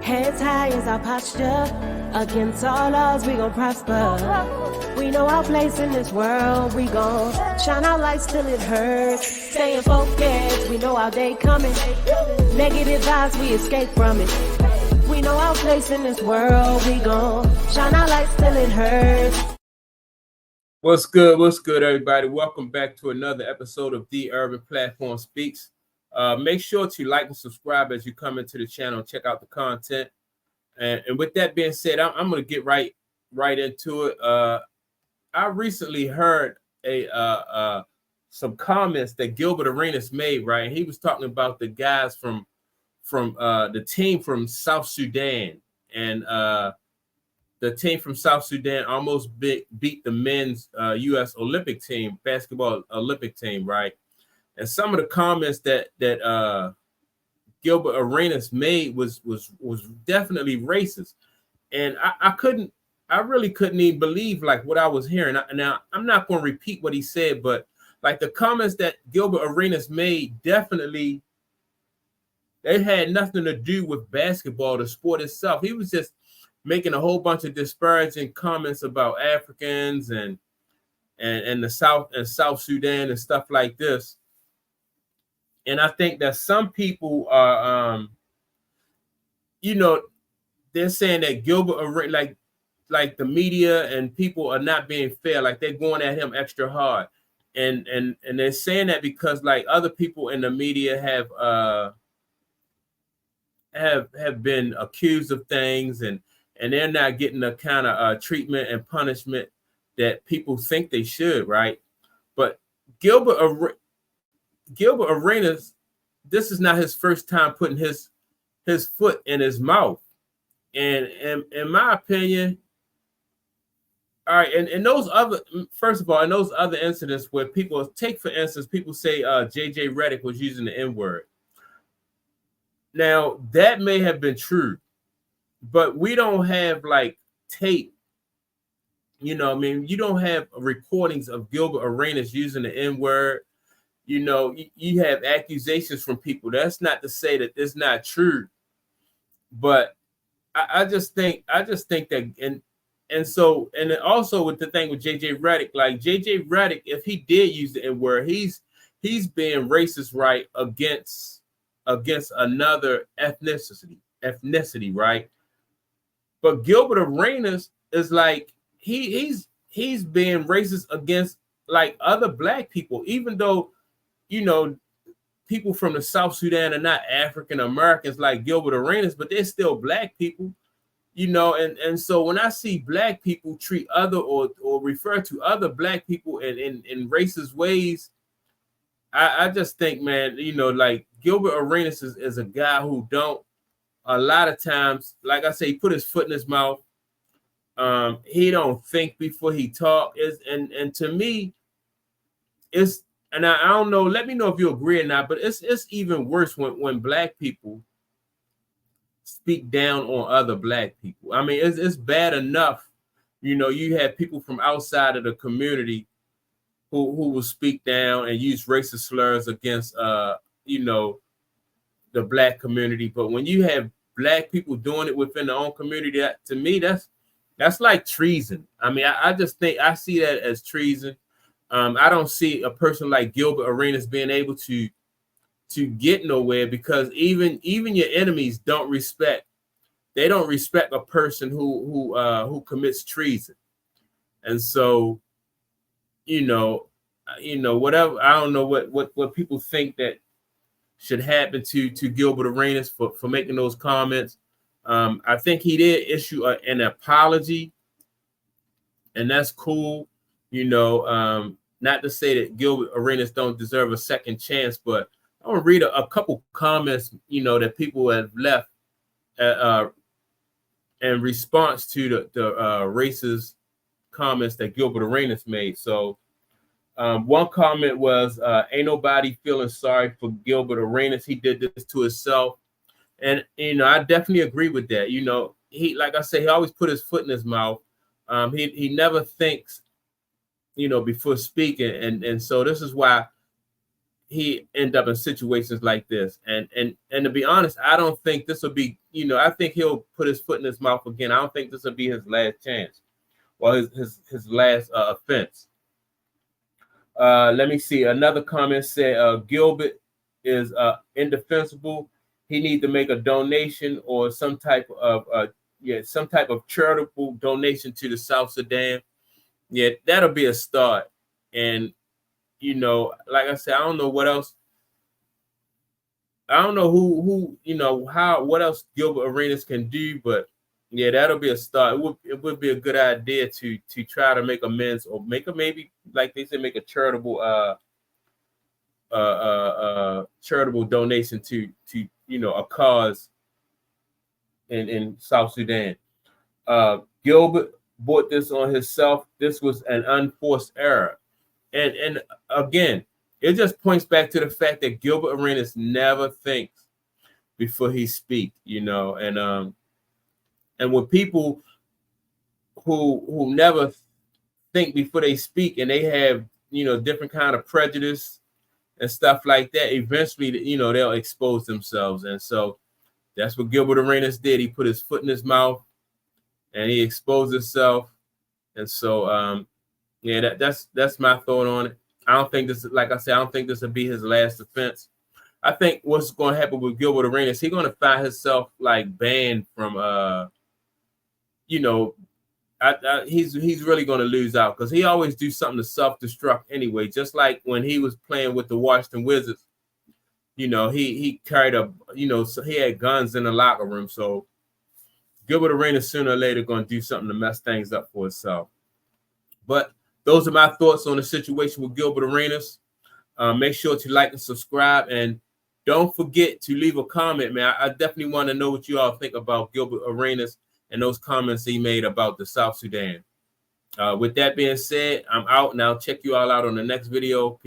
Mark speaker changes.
Speaker 1: Heads high is our posture. Against all odds, we gon' prosper. We know our place in this world. We gon' shine our lights till it hurts. Staying focused, we know our day coming. Negative vibes, we escape from it. We know our place in this world. We gon' shine our lights till it hurts.
Speaker 2: What's good? What's good, everybody? Welcome back to another episode of The Urban Platform Speaks. Make sure to like and subscribe as you come into the channel and check out the content. And with that being said, I'm going to get right into it. I recently heard some comments that Gilbert Arenas made. Right, he was talking about the guys from the team from South Sudan, and the team from South Sudan almost beat the men's U.S. Olympic team, basketball Olympic team, right? And some of the comments that Gilbert Arenas made was definitely racist, and I really couldn't even believe like what I was hearing. Now I'm not going to repeat what he said, but like the comments that Gilbert Arenas made, definitely they had nothing to do with basketball, the sport itself. He was just making a whole bunch of disparaging comments about Africans and the South Sudan and stuff like this. And I think that some people are, they're saying that Gilbert, like the media and people are not being fair, like they're going at him extra hard, and they're saying that because like other people in the media have been accused of things, and they're not getting the kind of treatment and punishment that people think they should, right? But Gilbert Arenas, this is not his first time putting his foot in his mouth, and in my opinion, all right, and those other, first of all, in those other incidents where people take, for instance, people say JJ Redick was using the N-word. Now that may have been true, but we don't have like tape. You don't have recordings of Gilbert Arenas using the N-word. You have accusations from people. That's not to say that it's not true, but I just think that, and also with the thing with JJ Redick, like JJ Redick, if he did use the N-word, he's being racist, right, against another ethnicity, right? But Gilbert Arenas is like he's being racist against like other black people, even though people from the South Sudan are not African Americans like Gilbert Arenas, but they're still black people, and so when I see black people treat other or refer to other black people in racist ways, I just think, man, like Gilbert Arenas is a guy who don't, a lot of times, like I say, he put his foot in his mouth. He don't think before he talk. And to me, it's, and I don't know, let me know if you agree or not, but it's even worse when black people speak down on other black people. I mean, it's bad enough, you have people from outside of the community who will speak down and use racist slurs against the black community. But when you have black people doing it within their own community, that, to me, that's like treason. I mean, I just think I see that as treason. I don't see a person like Gilbert Arenas being able to get nowhere, because even your enemies don't respect a person who commits treason. And so, whatever, I don't know what people think that should happen to Gilbert Arenas for making those comments. I think he did issue an apology, and that's cool. Not to say that Gilbert Arenas don't deserve a second chance, but I want to read a couple comments, that people have left in response to the racist comments that Gilbert Arenas made. So one comment was, ain't nobody feeling sorry for Gilbert Arenas. He did this to himself. And, I definitely agree with that. He, like I say, he always put his foot in his mouth. He never thinks, before speaking. And so this is why he end up in situations like this. And to be honest, I don't think this will be, you know, I think he'll put his foot in his mouth again. I don't think this will be his last chance or his last offense. Let me see. Another comment said Gilbert is indefensible. He needs to make a donation or some type of charitable donation to the South Sudan. Yeah, that'll be a start. And you know, like I said, I don't know what else. I don't know who you know what else Gilbert Arenas can do, but yeah, that'll be a start. It would be a good idea to try to make amends or maybe like they said, make a charitable charitable donation to you know a cause in South Sudan. Gilbert bought this on himself. This was an unforced error. And again, it just points back to the fact that Gilbert Arenas never thinks before he speaks, you know, and with people who never think before they speak and they have, you know, different kind of prejudice and stuff like that, eventually, you know, they'll expose themselves. And so that's what Gilbert Arenas did. He put his foot in his mouth and he exposed himself. And so, yeah, that's my thought on it. I don't think this, like I said, I don't think this will be his last offense. I think what's going to happen with Gilbert Arenas, he's going to find himself like banned from, you know, he's really going to lose out because he always do something to self-destruct anyway. Just like when he was playing with the Washington Wizards, you know, he carried so he had guns in the locker room. So Gilbert Arenas sooner or later going to do something to mess things up for himself. But those are my thoughts on the situation with Gilbert Arenas. Make sure to like and subscribe, and don't forget to leave a comment, man. I definitely want to know what you all think about Gilbert Arenas and those comments he made about the South Sudan. With that being said, I'm out, and I'll check you all out on the next video. Peace.